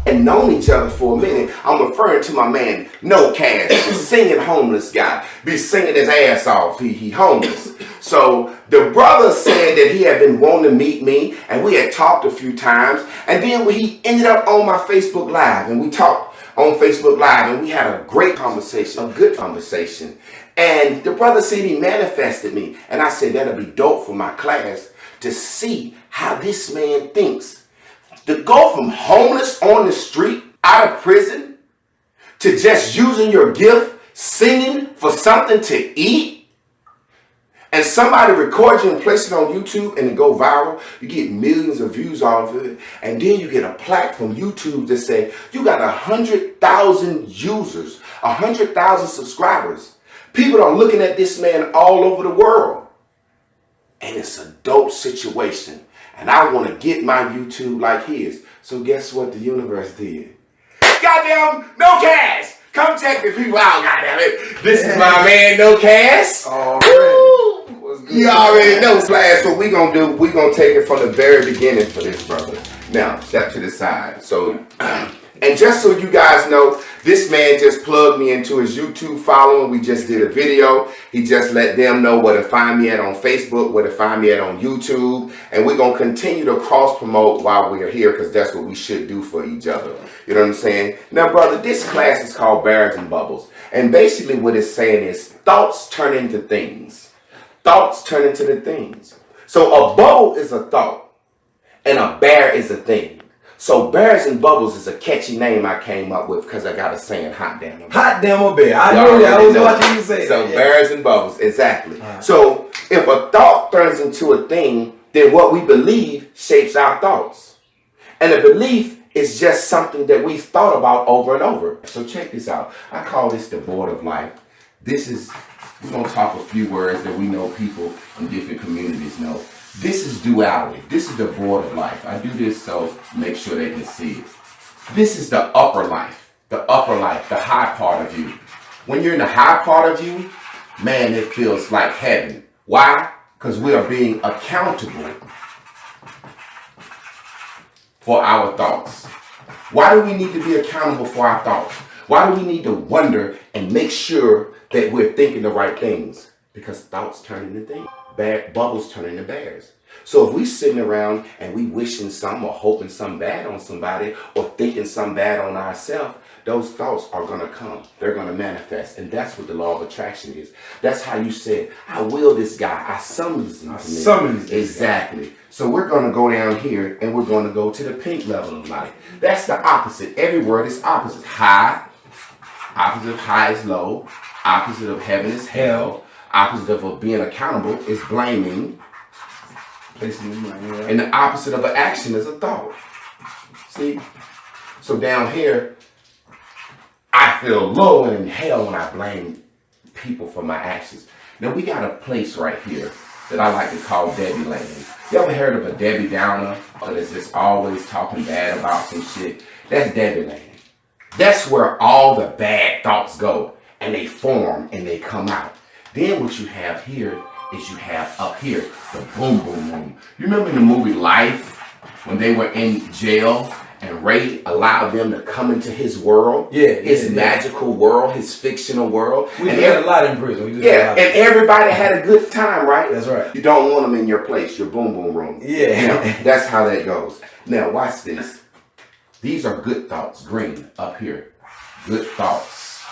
And known each other for a minute. I'm referring to my man kNOWCASH, the singing homeless guy. Be singing his ass off. He homeless. So the brother said that he had been wanting to meet me, and we had talked a few times. And then he ended up on my Facebook Live, and we talked on Facebook Live, and we had a great conversation, a good conversation. And the brother said he manifested me, and I said that'll be dope for my class to see how this man thinks. To go from homeless on the street, out of prison, to just using your gift, singing for something to eat, and somebody record you and place it on YouTube and it go viral, you get millions of views off of it, and then you get a plaque from YouTube that say, you got 100,000 users, 100,000 subscribers. People are looking at this man all over the world. And it's a dope situation. And I want to get my YouTube like his. So guess what the universe did? Goddamn kNOWCASH! Come check the people out, goddamn it. This is my man kNOWCASH. Already. You already know, class. What we gonna do, we gonna take it from the very beginning for this brother. Now, step to the side. So, and just so you guys know, this man just plugged me into his YouTube following. We just did a video. He just let them know where to find me at on Facebook, where to find me at on YouTube. And we're going to continue to cross-promote while we're here, because that's what we should do for each other. You know what I'm saying? Now, brother, this class is called Bears and Bubbles. And basically what it's saying is thoughts turn into things. Thoughts turn into the things. So a bubble is a thought, and a bear is a thing. So Bears and Bubbles is a catchy name I came up with because I got a saying, hot damn a bear. Hot damn a bear. I knew that. I was watching you say so that. So Bears and Bubbles, exactly. Right. So if a thought turns into a thing, then what we believe shapes our thoughts. And a belief is just something that we've thought about over and over. So check this out. I call this the board of life. This is, we're going to talk a few words that we know people in different communities know. This is duality. This is the board of life. I do this so make sure they can see it. This is the upper life, the high part of you. When you're in the high part of you, man, it feels like heaven. Why? Because we are being accountable for our thoughts. Why do we need to be accountable for our thoughts? Why do we need to wonder and make sure that we're thinking the right things? Because thoughts turn into things. Bubbles turn into bears. So if we sitting around and we wishing some or hoping some bad on somebody or thinking some bad on ourselves, those thoughts are going to come. They're going to manifest. And that's what the law of attraction is. That's how you said, I will this guy. I summons him to me. Summons exactly. So we're going to go down here and we're going to go to the pink level of life. That's the opposite. Every word is opposite. High. Opposite of high is low. Opposite of heaven is hell. Opposite of being accountable is blaming. And the opposite of an action is a thought. See? So down here, I feel low and in hell when I blame people for my actions. Now we got a place right here that I like to call Debbie Lane. You ever heard of a Debbie Downer or that's just always talking bad about some shit? That's Debbie Lane. That's where all the bad thoughts go and they form and they come out. Then what you have here is you have up here the boom boom room. You remember in the movie Life when they were in jail and Ray allowed them to come into his world, his magical world, his fictional world. We did a lot in prison. And everybody had a good time, right? That's right. You don't want them in your place, your boom boom room. Now, that's how that goes. Now watch this. These are good thoughts, green up here. Good thoughts.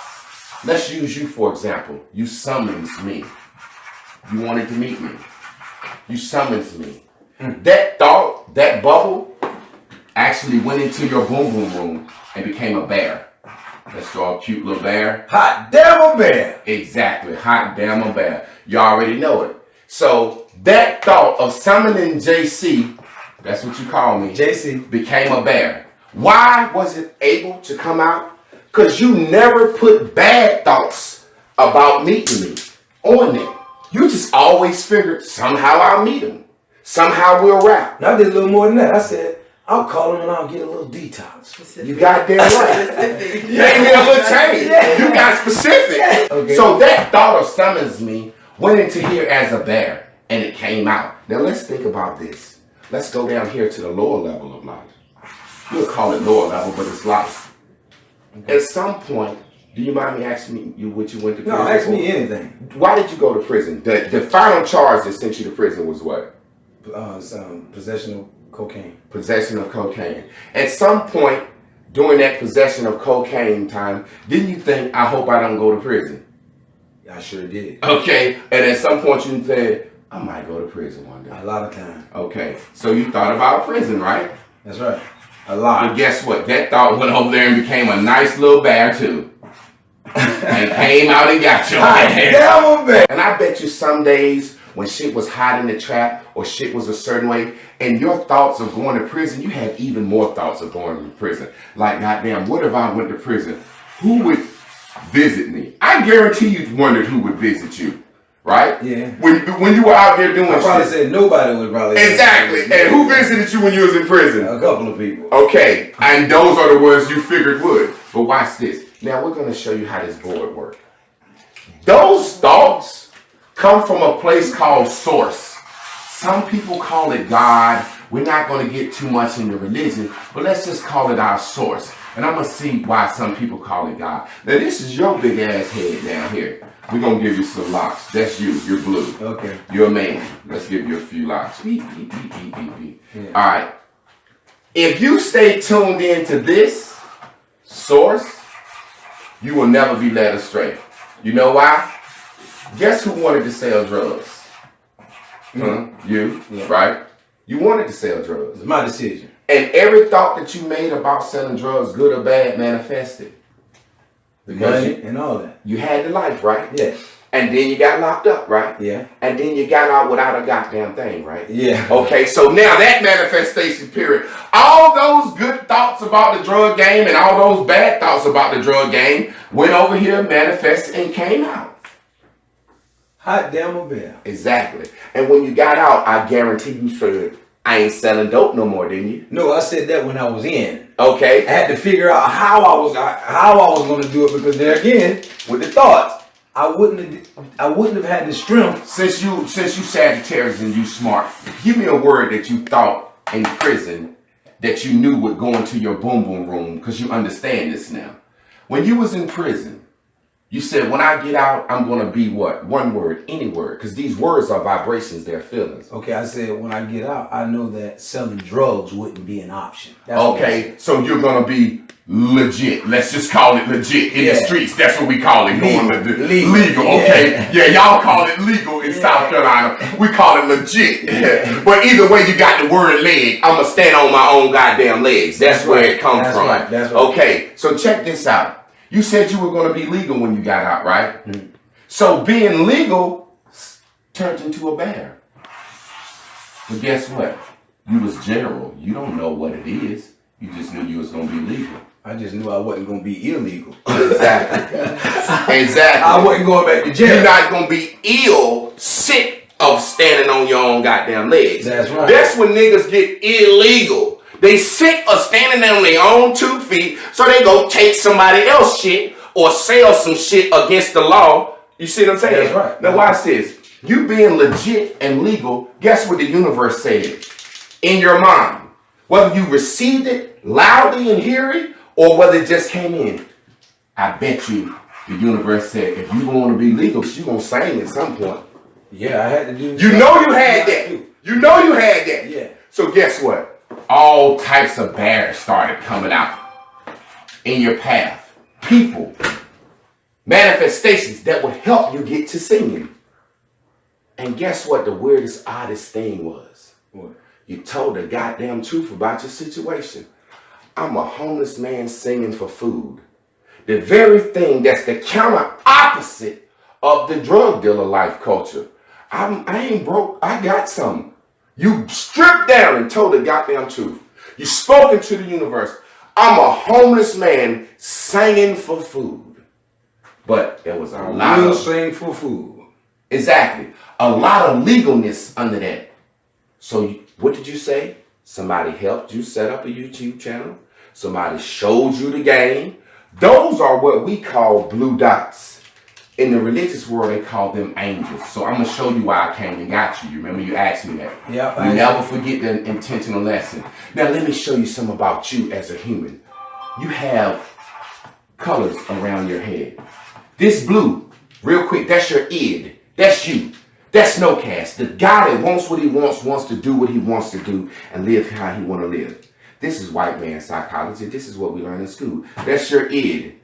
Let's use you for example. You summons me. You wanted to meet me. You summons me. That thought, that bubble, actually went into your boom boom room and became a bear. Let's draw a cute little bear. Hot damn a bear. Exactly. Hot damn a bear. You already know it. So that thought of summoning JC, that's what you call me, JC, became a bear. Why was it able to come out? Because you never put bad thoughts about meeting me on them. You just always figured somehow I'll meet him. Somehow we'll rap. Now I did a little more than that. I said, I'll call him and I'll get a little detox. Specific. You got damn right. You gave me a little change. You got specific. Okay. So that thought of summons me went into here as a bear, and it came out. Now let's think about this. Let's go down here to the lower level of life. We'll call it lower level, but it's life. At some point, do you mind me asking you what you went to prison No, ask for? me anything. Why did you go to prison? The final charge that sent you to prison was what? Possession of cocaine. Possession of cocaine. At some point during that possession of cocaine time, didn't you think, I hope I don't go to prison? I sure did. Okay, and at some point you said, I might go to prison one day. A lot of time. Okay, so you thought about prison, right? That's right. A lot. But guess what? That thought went over there and became a nice little bear too. And came out and got your ass. And I bet you some days when shit was hot in the trap or shit was a certain way, and your thoughts of going to prison, you had even more thoughts of going to prison. Like, goddamn, what if I went to prison? Who would visit me? I guarantee you wondered who would visit you. Right? Yeah. When you were out there doing I probably shit. said nobody would probably. Exactly. And who visited you when you was in prison? A couple of people. Okay. And those are the ones you figured would. But watch this. Now we're going to show you how this board works. Those thoughts come from a place called source. Some people call it God. We're not going to get too much into religion, but let's just call it our source. And I'm going to see why some people call it God. Now this is your big ass head down here. We're going to give you some locks. That's you. You're blue. Okay. You're a man. Let's give you a few locks. Beep, beep, beep, beep, beep, beep. Yeah. All right. If you stay tuned into this source, you will never be led astray. You know why? Guess who wanted to sell drugs? You, yeah. Right? You wanted to sell drugs. It's my decision. And every thought that you made about selling drugs, good or bad, manifested. The money and all that. You had the life, right? Yeah. And then you got locked up, right? Yeah. And then you got out without a goddamn thing, right? Yeah. Okay, so now that manifestation period, all those good thoughts about the drug game and all those bad thoughts about the drug game went over here, manifested, and came out. Hot damn a bear. Exactly. And when you got out, I guarantee you said, I ain't selling dope no more, didn't you? No, I said that when I was in. Okay. I had to figure out how I was going to do it, because there again, with the thoughts, I wouldn't have had the strength. Since you Sagittarius and you smart, give me a word that you thought in prison that you knew would go into your boom boom room, because you understand this now. When you was in prison, you said, when I get out, I'm going to be what? One word, any word. Because these words are vibrations, they're feelings. Okay, I said when I get out, I know that selling drugs wouldn't be an option. Okay, so you're going to be legit. Let's just call it legit. In the streets, that's what we call it. Legal. Okay. Yeah, y'all call it legal in South Carolina. We call it legit. But either way, you got the word leg. I'm going to stand on my own goddamn legs. That's where it comes from. Right. That's right. Okay, so check this out. You said you were going to be legal when you got out, right? Mm-hmm. So being legal turned into a bear. But guess what? You was general. You don't know what it is. You just knew you was going to be legal. I just knew I wasn't going to be illegal. Exactly. Exactly. I wasn't going back to jail. You're not going to be sick of standing on your own goddamn legs. That's right. That's when niggas get illegal. They sick of standing on their own 2 feet, so they go take somebody else's shit or sell some shit against the law. You see what I'm saying? That's right. Now watch this. You being legit and legal, guess what the universe said? In your mind. Whether you received it loudly and hearing, or whether it just came in. I bet you the universe said, if you want to be legal, you're going to sing at some point. Yeah, I had to do. You know you had that. You know you had that. Yeah. So guess what? All types of bears started coming out in your path. People, manifestations that would help you get to singing. And guess what the weirdest, oddest thing was? What? You told the goddamn truth about your situation. I'm a homeless man singing for food. The very thing that's the counter opposite of the drug dealer life culture. I ain't broke. I got something. You stripped down and told the goddamn truth. You spoke into the universe. I'm a homeless man singing for food. But there was a lot of... sing for food. Exactly. A lot of legalness under that. So what did you say? Somebody helped you set up a YouTube channel. Somebody showed you the game. Those are what we call blue dots. In the religious world, they call them angels. So I'm going to show you why I came and got you. You remember you asked me that? Yeah. You never forget the intentional lesson. Now let me show you something about you as a human. You have colors around your head. This blue, real quick, that's your id. That's you. That's kNOWCASH. The guy that wants what he wants to do what he wants to do, and live how he want to live. This is white man psychology. This is what we learn in school. That's your id.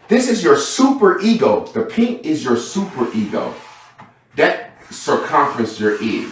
This is your super ego. The pink is your super ego. That circumference your id.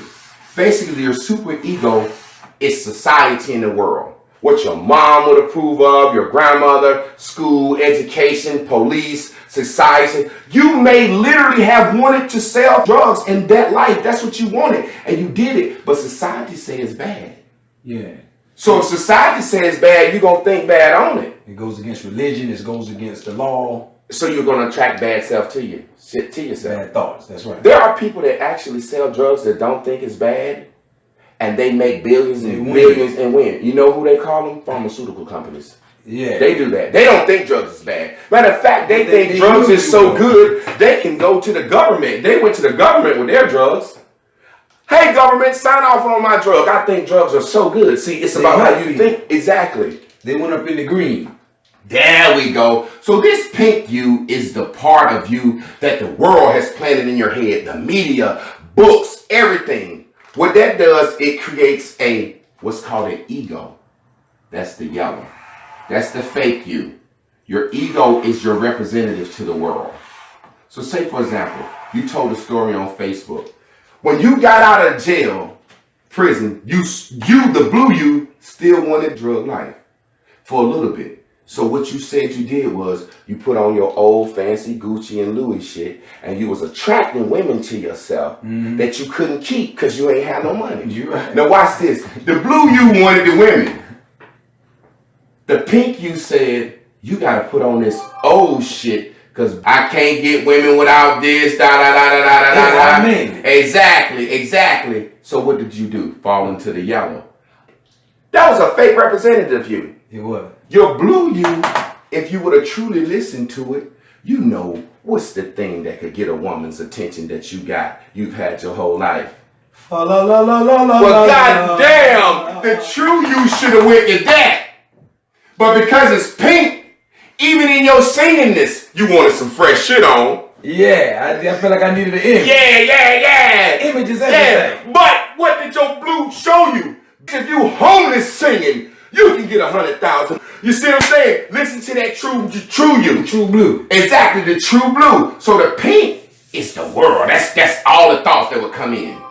Basically, your super ego is society in the world. What your mom would approve of, your grandmother, school, education, police, society. You may literally have wanted to sell drugs in that life. That's what you wanted. And you did it. But society says it's bad. Yeah. So if society says it's bad, you're going to think bad on it. It goes against religion. It goes against the law. So you're going to attract bad self to you. To yourself. Bad thoughts. That's right. There are people that actually sell drugs that don't think it's bad. And they make billions and billions and win. You know who they call them? Pharmaceutical companies. Yeah. They do that. They don't think drugs is bad. Matter of fact, they think drugs is so good, they can go to the government. They went to the government with their drugs. Hey, government, sign off on my drug. I think drugs are so good. See, it's about how you think. Exactly. They went up in the green. There we go. So this pink you is the part of you that the world has planted in your head. The media, books, everything. What that does, it creates what's called an ego. That's the yellow. That's the fake you. Your ego is your representative to the world. So say, for example, you told a story on Facebook. When you got out of jail, prison, you the blue you, still wanted drug life for a little bit. So what you said you did was you put on your old fancy Gucci and Louis shit, and you was attracting women to yourself that you couldn't keep because you ain't had no money. You're right. Now watch this. The blue you wanted the women. The pink you said, you got to put on this old shit because I can't get women without this, da da da da da da da. I mean. Exactly. So what did you do? Fall into the yellow. That was a fake representative of you. It was. Your blue you, if you would have truly listened to it, you know what's the thing that could get a woman's attention that you've had your whole life. La la la la la la. Well, goddamn, the true you should have went to that. But because it's pink, even in your singingness, you wanted some fresh shit on. Yeah, I feel like I needed an image. Yeah. Image is everything. Yeah. But what did your blue show you? If you homeless singing, you can get 100,000. You see what I'm saying? Listen to that true you. True blue. Exactly, the true blue. So the pink is the world. That's all the thoughts that would come in.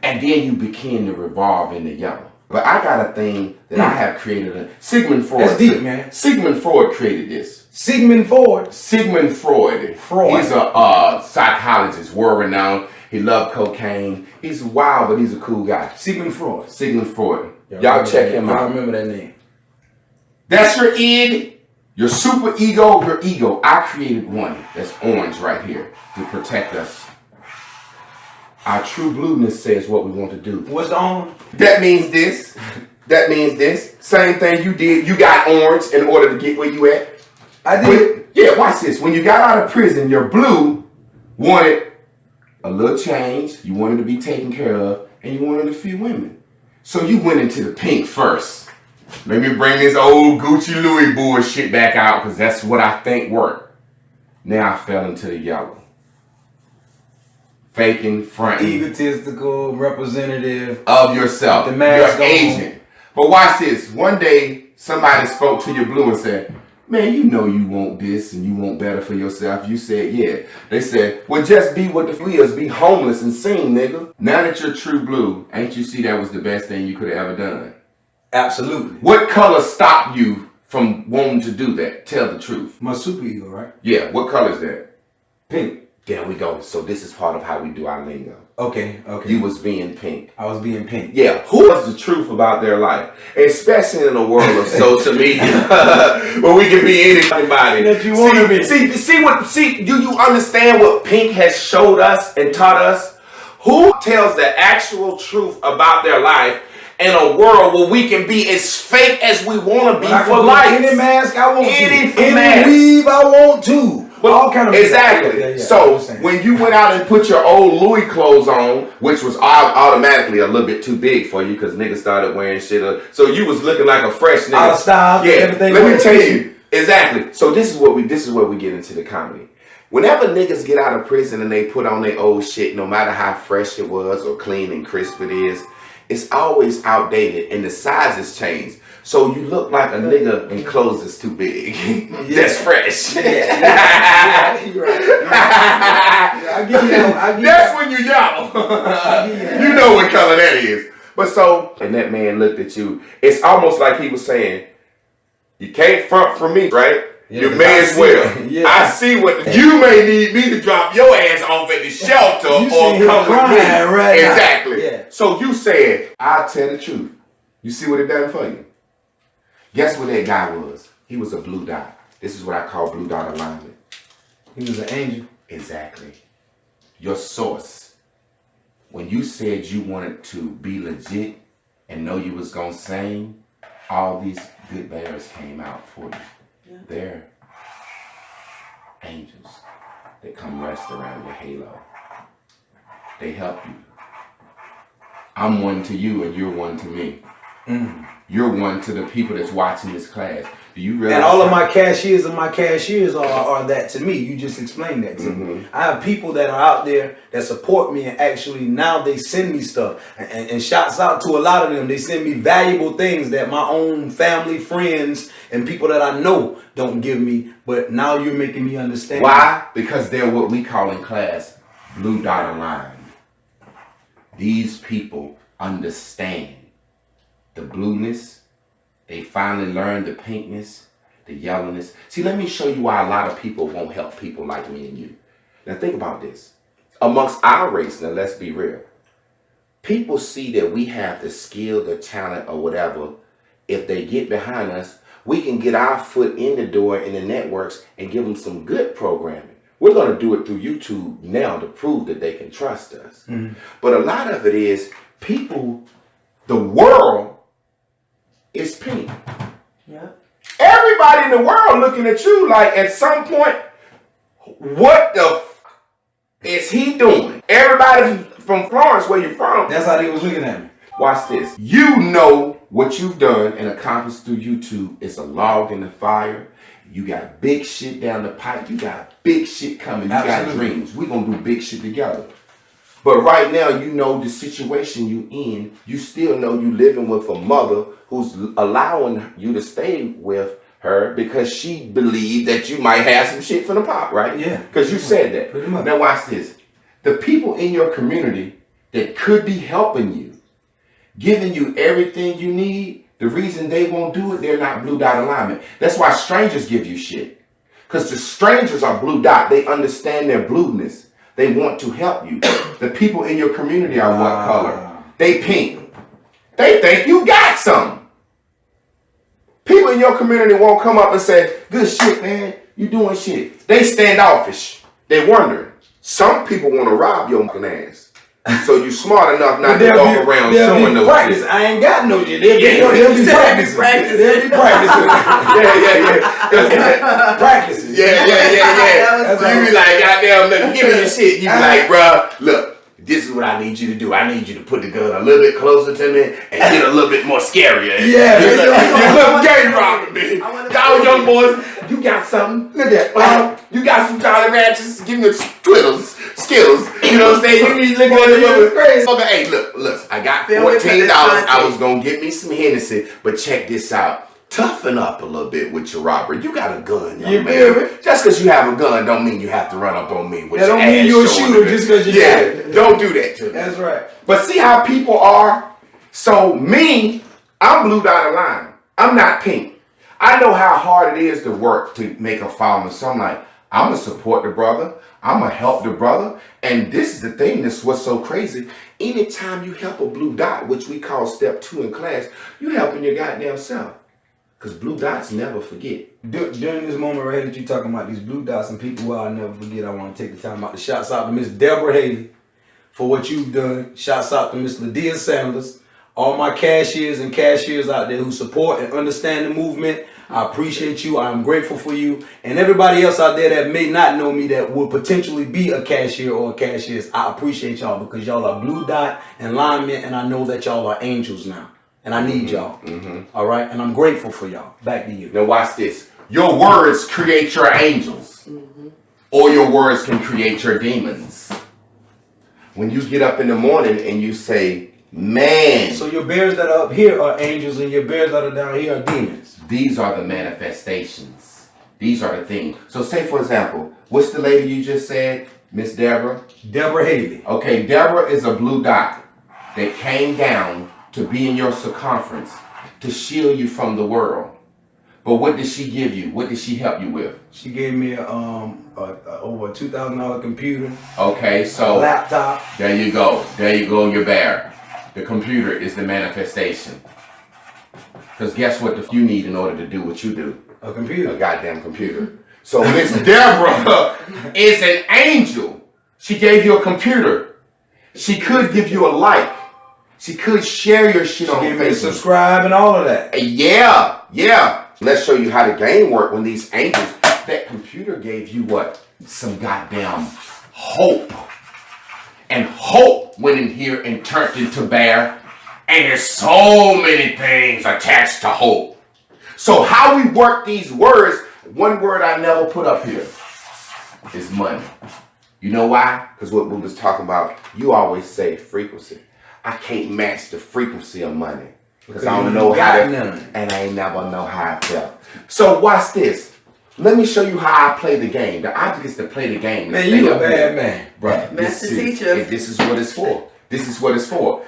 And then you begin to revolve in the yellow. But I got a thing that I have created. Sigmund Freud. That's deep, man. Sigmund Freud created this. Sigmund Freud. He's a psychologist, world renowned. He loved cocaine. He's wild, but he's a cool guy. Sigmund Freud. Y'all check him out. I remember that name. That's your id, your super ego, your ego. I created one that's orange right here to protect us. Our true blueness says what we want to do. What's the orange? That means this. Same thing you did. You got orange in order to get where you at. I did. Yeah, watch this. When you got out of prison, your blue wanted a little change. You wanted to be taken care of, and you wanted a few women. So you went into the pink first. Let me bring this old Gucci Louis bullshit back out because that's what I think worked. Now I fell into the yellow. Faking, fronting. Egotistical representative of yourself. The mask your agent. But watch this. One day, somebody spoke to your blue and said, man, you know you want this and you want better for yourself. You said, yeah. They said, well, just be what the f is. Be homeless and sing, nigga. Now that you're true blue, ain't you see that was the best thing you could have ever done? Absolutely. What color stopped you from wanting to do that? Tell the truth. My super ego, right? Yeah. What color is that? Pink. There we go. So this is part of how we do our lingo. Okay. You was being pink. I was being pink. Yeah. Who knows the truth about their life? Especially in the world of social media, where we can be anybody that you want to be. See, do you understand what pink has showed us and taught us? Who tells the actual truth about their life in a world where we can be as fake as we want to be for life? Any mask I want Any to. Any weave I want to. But all kind of exactly. yeah. So when you went out and put your old Louis clothes on, which was automatically a little bit too big for you because niggas started wearing shit. So you was looking like a fresh nigga. Out of style. Yeah. Everything Let me tell you exactly. So this is where we get into the comedy. Whenever niggas get out of prison and they put on their old shit, no matter how fresh it was or clean and crisp it is, it's always outdated and the sizes change. So you look like a nigga and clothes is too big. That's fresh. Yeah, you're right. I give you that. That's when you're young. You know what color that is. But so, and that man looked at you. It's almost like he was saying, you can't front for me, right? Yeah, you may as well. Yeah. I see what you may need me to drop your ass off at the shelter or come with me. Right exactly. Yeah. So you said, I'll tell the truth. You see what it done for you? Guess what that guy was? He was a blue dot. This is what I call blue dot alignment. He was an angel. Exactly. Your source. When you said you wanted to be legit and know you was gonna sing, all these good bears came out for you. Yeah. They're angels that come rest around your halo. They help you. I'm one to you and you're one to me. You're one to the people that's watching this class. Do you realize? And all of my cashiers are that to me. You just explained that to me. I have people that are out there that support me and actually now they send me stuff. And shouts out to a lot of them. They send me valuable things that my own family, friends, and people that I know don't give me. But now you're making me understand. Why? Because they're what we call in class blue dot aligned. These people understand the blueness. They finally learned the pinkness, the yellowness. See, let me show you why a lot of people won't help people like me and you. Now think about this. Amongst our race, now let's be real. People see that we have the skill, the talent, or whatever. If they get behind us, we can get our foot in the door in the networks and give them some good programming. We're going to do it through YouTube now to prove that they can trust us. But a lot of it is people, the world is pink. Yeah. Everybody in the world looking at you like at some point, what the f is he doing? Everybody from Florence, where you from? That's how they was looking at me. Watch this. You know what you've done and accomplished through YouTube is a log in the fire. You got big shit down the pipe. You got big shit coming. You got dreams. We're going to do big shit together. But right now, you know the situation you in. You still know you living with a mother who's allowing you to stay with her because she believed that you might have some shit from the pop, right? Yeah. Because you said that. Now watch this. The people in your community that could be helping you, giving you everything you need, the reason they won't do it, they're not blue dot alignment. That's why strangers give you shit. Because the strangers are blue dot. They understand their blueness. They want to help you. The people in your community are what color? They pink. They think you got something. People in your community won't come up and say, good shit, man. You doing shit. They standoffish. They wondering. Some people want to rob your fucking ass. So you smart enough not to walk around showing those shit. I ain't got no shit. They'll be practicing. They'll be practicing. Yeah. Practicing. Yeah. So you be like, goddamn, look, give me your shit. You be like, bruh, look, this is what I need you to do. I need you to put the gun a little bit closer to me and get a little bit more scarier. Yeah. You look game robbing me. Y'all young boys, you got something. Look at that. You got some Jolly Ranchers. Give me Skittles. You know what I'm saying? You need to look at it crazy. Okay, hey, look. I got $14. I was going to get me some Hennessy, but check this out. Toughen up a little bit with your robbery. You got a gun, young man. Just because you have a gun don't mean you have to run up on me with your ass. That don't mean you're a shooter just because you got it. Don't do that to me. That's right. But see how people are? So me, I'm blue dot aligned. I'm not pink. I know how hard it is to work to make a following. So I'm like, I'm going to support the brother. I'm going to help the brother. And this is the thing that's what's so crazy. Anytime you help a blue dot, which we call step 2 in class, you helping your goddamn self. Because blue dots never forget. During this moment right here that you're talking about, these blue dots and people who I'll never forget, I want to take the time out to shouts out to Miss Deborah Haley for what you've done. Shouts out to Miss Lydia Sanders. All my cashiers and cashiers out there who support and understand the movement. I appreciate you. I'm grateful for you. And everybody else out there that may not know me that will potentially be a cashier or a cashierist, I appreciate y'all because y'all are blue dot and linemen, and I know that y'all are angels now. And I need y'all. All right? And I'm grateful for y'all. Back to you. Now watch this. Your words create your angels. Or your words can create your demons. When you get up in the morning and you say, man. So your bears that are up here are angels and your bears that are down here are demons. These are the manifestations. These are the things. So say, for example, what's the lady you just said? Miss Deborah? Deborah Haley. Okay, Deborah is a blue dot that came down to be in your circumference to shield you from the world. But what did she give you? What did she help you with? She gave me over a $2,000 computer. Okay, so a laptop. There you go. There you go, your bear. The computer is the manifestation. Because guess what you need in order to do what you do? A computer. A goddamn computer. So Miss Deborah is an angel. She gave you a computer. She could give you a like. She could share your shit on Facebook. She gave me subscribe and all of that. Yeah. Let's show you how the game works when these angels, that computer gave you what? Some goddamn hope. And hope went in here and turned into bear. And there's so many things attached to hope. So how we work these words, one word I never put up here is money. You know why? Because what we was talking about, you always say frequency. I can't match the frequency of money. Because I don't know how to, and I ain't never know how I felt. So watch this. Let me show you how I play the game. The object is to play the game. Man, you a bad man. Bro, Master teacher. This is what it's for. This is what it's for.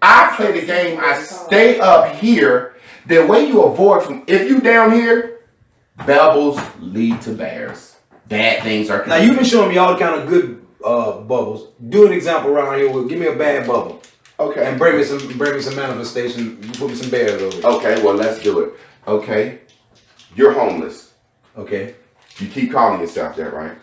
I play the game. I stay up here. The way you avoid from, if you down here, bubbles lead to bears. Bad things are coming. Now you've been showing me all kind of good bubbles. Do an example around here. Give me a bad bubble. Okay. And bring me some manifestation. Put me some bears over here. Okay, well let's do it. Okay. You're homeless. Okay. You keep calling yourself that, right?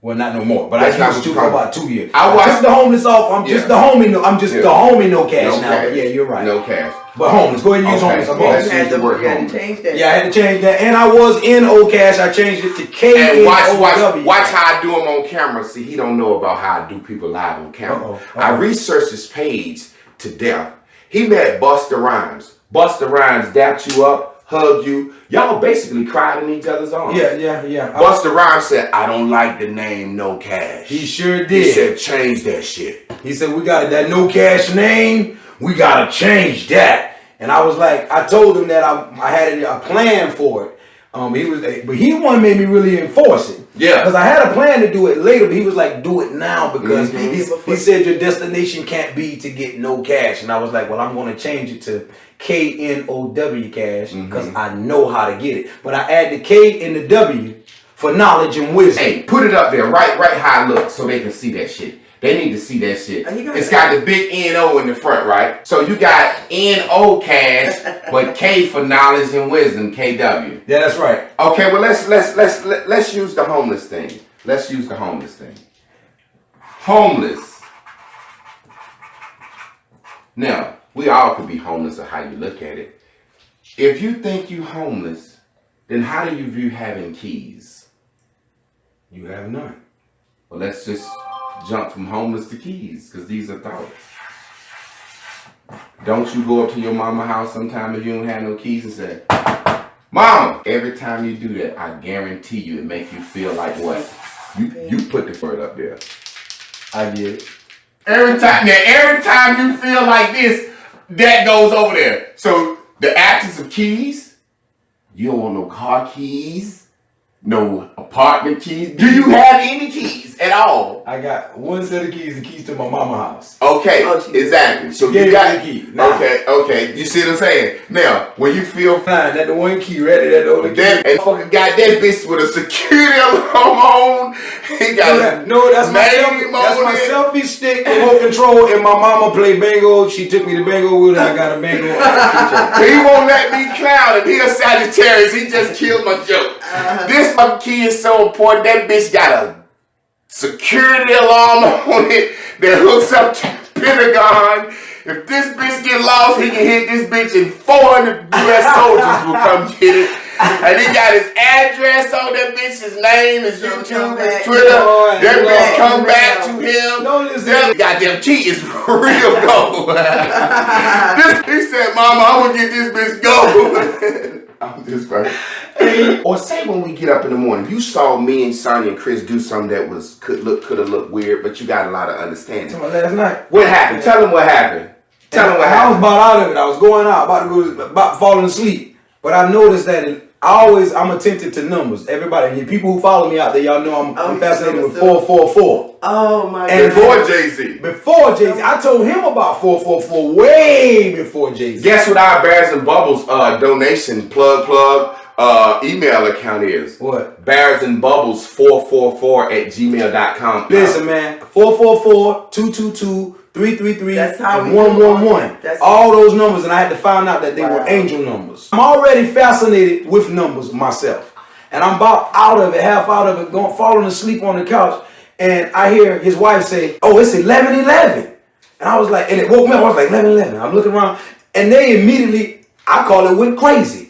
Well, not no more. But I used to for about 2 years. I took the homeless off. I'm just the homie. I'm just the homie. No cash no now. Cash. But yeah, you're right. No cash. But homeless. Go ahead and use homeless. Okay. You had to change that. Yeah, I had to change that. And I was in kNOWCASH. I changed it to kNOW. And watch how I do him on camera. See, he don't know about how I do people live on camera. I researched his page to death. He met Busta Rhymes. Busta Rhymes dapped you up, hugged you. Y'all basically cried in each other's arms. Yeah. Busta Rhymes said, I don't like the name kNOWCASH. He sure did. He said, change that shit. He said, we got that kNOWCASH name. We got to change that. And I was like, I told him that I had a plan for it. But he the one made me really enforce it. Yeah. Because I had a plan to do it later, but he was like, do it now because he said your destination can't be to get no cash. And I was like, well, I'm going to change it to kNOWCASH because I know how to get it. But I add the K and the W for knowledge and wisdom. Hey, put it up there, right how it looks so they can see that shit. They need to see that shit. It's got the big N-O in the front, right? So you got kNOWCASH, but K for knowledge and wisdom, KW. Yeah, that's right. Okay, well let's use the homeless thing. Let's use the homeless thing. Homeless. Now, we all could be homeless or how you look at it. If you think you homeless, then how do you view having keys? You have none. Well, let's just jump from homeless to keys, because these are thoughts. Don't you go up to your mama house sometime if you don't have no keys and say, Mama, every time you do that, I guarantee you it make you feel like what? You put the word up there. I get it. Every time you feel like this, that goes over there. So the absence of keys, you don't want no car keys, no apartment keys. Do you have any keys at all? I got one set of keys, the keys to my mama house. Okay, exactly. So you got the key. Nah. Okay. You see what I'm saying? Now, when you feel fine, that the one key, ready, that the other key. And fucking got that bitch with a security alarm on. He got that's my selfie stick, remote control, and my mama play bingo. She took me to bingo with her. I got a bingo. He won't let me clown him. He a Sagittarius. He just killed my joke. This fucking key is so important. That bitch got a security alarm on it that hooks up to the Pentagon. If this bitch get lost, he can hit this bitch and 400 U.S. soldiers will come get it. And he got his address on that bitch, his name, his YouTube, his Twitter. Lord, That bitch Lord. come back to him. Don't listen. That goddamn key is real gold. He said, Mama, I'm gonna get this bitch gold. I'm just funny. Or say when we get up in the morning, you saw me and Sonny and Chris do something that could have looked weird, but you got a lot of understanding. Last night. What happened? Tell him what happened. Tell him what I was happened. about out of it. I was going out, about falling asleep. But I noticed that I'm attentive to numbers. Everybody, and people who follow me out there, y'all know I'm fascinated with 444. Oh my And God. Before Jay-Z. I told him about 444 way before Jay-Z. Guess what our Bears and Bubbles donation plug email account is? What? bearsandbubbles444@gmail.com. Listen, man, 444-222-333 That's how and we do it. 111. That's all those numbers, and I had to find out that they were angel numbers. I'm already fascinated with numbers myself, and I'm about out of it, half out of it, falling asleep on the couch, and I hear his wife say, "Oh, it's 11:11," and I was like, and it woke me up. I was like, 11:11. I'm looking around, and they immediately, I call it, went crazy.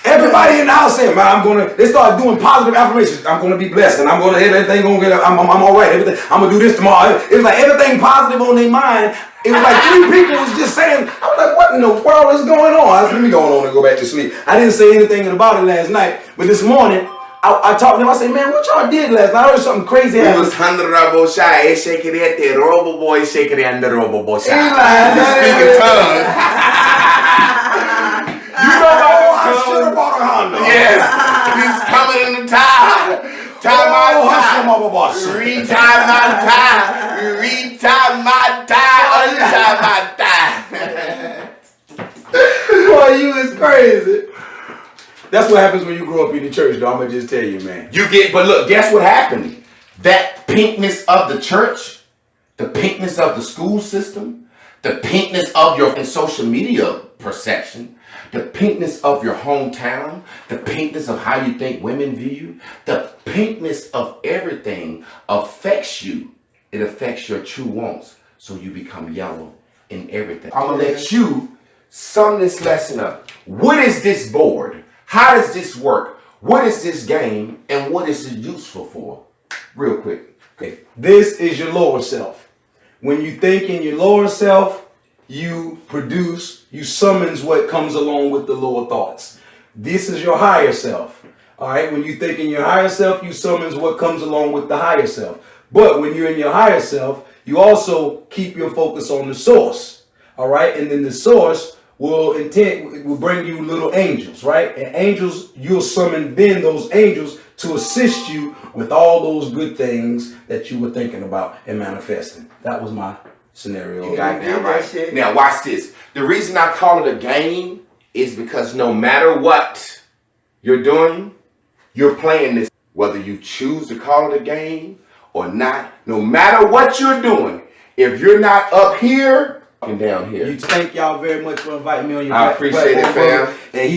Everybody in the house saying, man, they started doing positive affirmations. I'm gonna be blessed, and everything gonna get, I'm all right, everything, I'm gonna do this tomorrow. It was like everything positive on their mind. It was like 3 people was just saying, I was like, what in the world is going on? I said, let me go on and go back to sleep. I didn't say anything about it last night, but this morning, I talked to them. I said, man, what y'all did last night? I heard something crazy happen. It was honorable shy, shaking it, the robo boy, shaking it, and the robo boy shy. He You speak in tongues. You know about I should have bought a Honda. Yes, he's coming in the tie. Tie my tie. Retie my tie. Retie my tie. Untie my tie. Boy, you is crazy. That's what happens when you grow up in the church, though. I'm going to just tell you, man. But look, guess what happened? That pinkness of the church, the pinkness of the school system, the pinkness of your social media perception, the pinkness of your hometown, the pinkness of how you think women view you, the pinkness of everything affects you. It affects your true wants. So you become yellow in everything. I'm going to let you sum this lesson up. What is this board? How does this work? What is this game? And what is it useful for? Real quick. Okay. This is your lower self. When you think in your lower self, you summons what comes along with the lower thoughts. This is your higher self. All right. When you think in your higher self, you summons what comes along with the higher self. But when you're in your higher self, you also keep your focus on the source. All right. And then the source will bring you little angels, right? And angels, you'll summon then those angels to assist you with all those good things that you were thinking about and manifesting. That was my scenario. Goddamn right. Now watch this. The reason I call it a game is because no matter what you're doing, you're playing this. Whether you choose to call it a game or not, no matter what you're doing, if you're not up here and down here. You thank y'all very much for inviting me on your I appreciate it, fam. And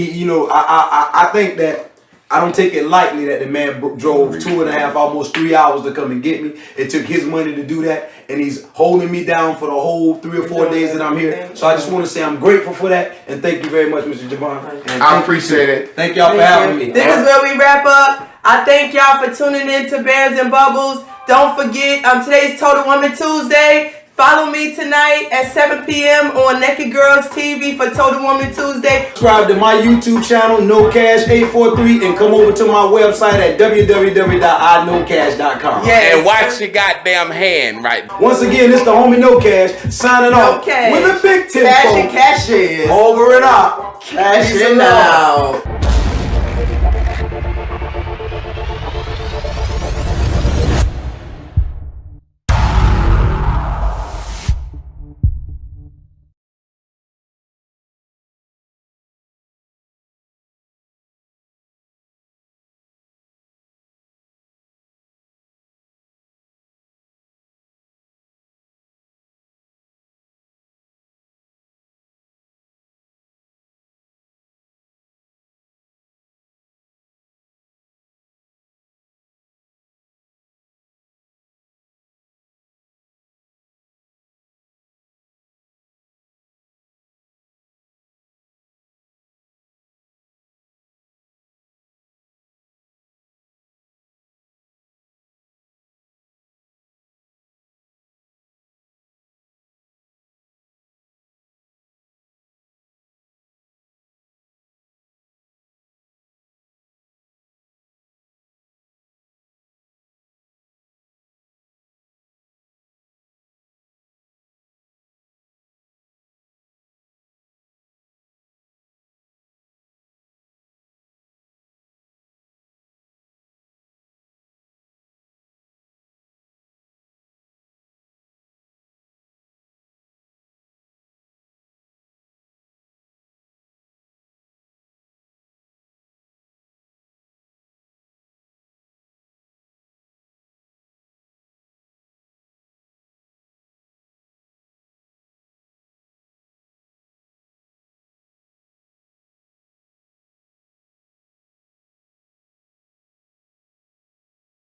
I think that I don't take it lightly that the man drove 2.5, almost 3 hours to come and get me. It took his money to do that, and he's holding me down for the whole 3 or 4 days that I'm here. So I just want to say I'm grateful for that, and thank you very much, Mr. Javon. I appreciate it. Thank y'all for having me. This is where we wrap up. I thank y'all for tuning in to Bears and Bubbles. Don't forget, today's Total Woman Tuesday. Follow me tonight at 7 p.m. on Naked Girls TV for Total Woman Tuesday. Subscribe to my YouTube channel, KNOWCASH843, and come over to my website at www.iknowcash.com. Yes. And watch your goddamn hand right. Once again, it's the homie No Cash signing off Cash. with a big tip. Cash and cashes. Over and out. Cash and now.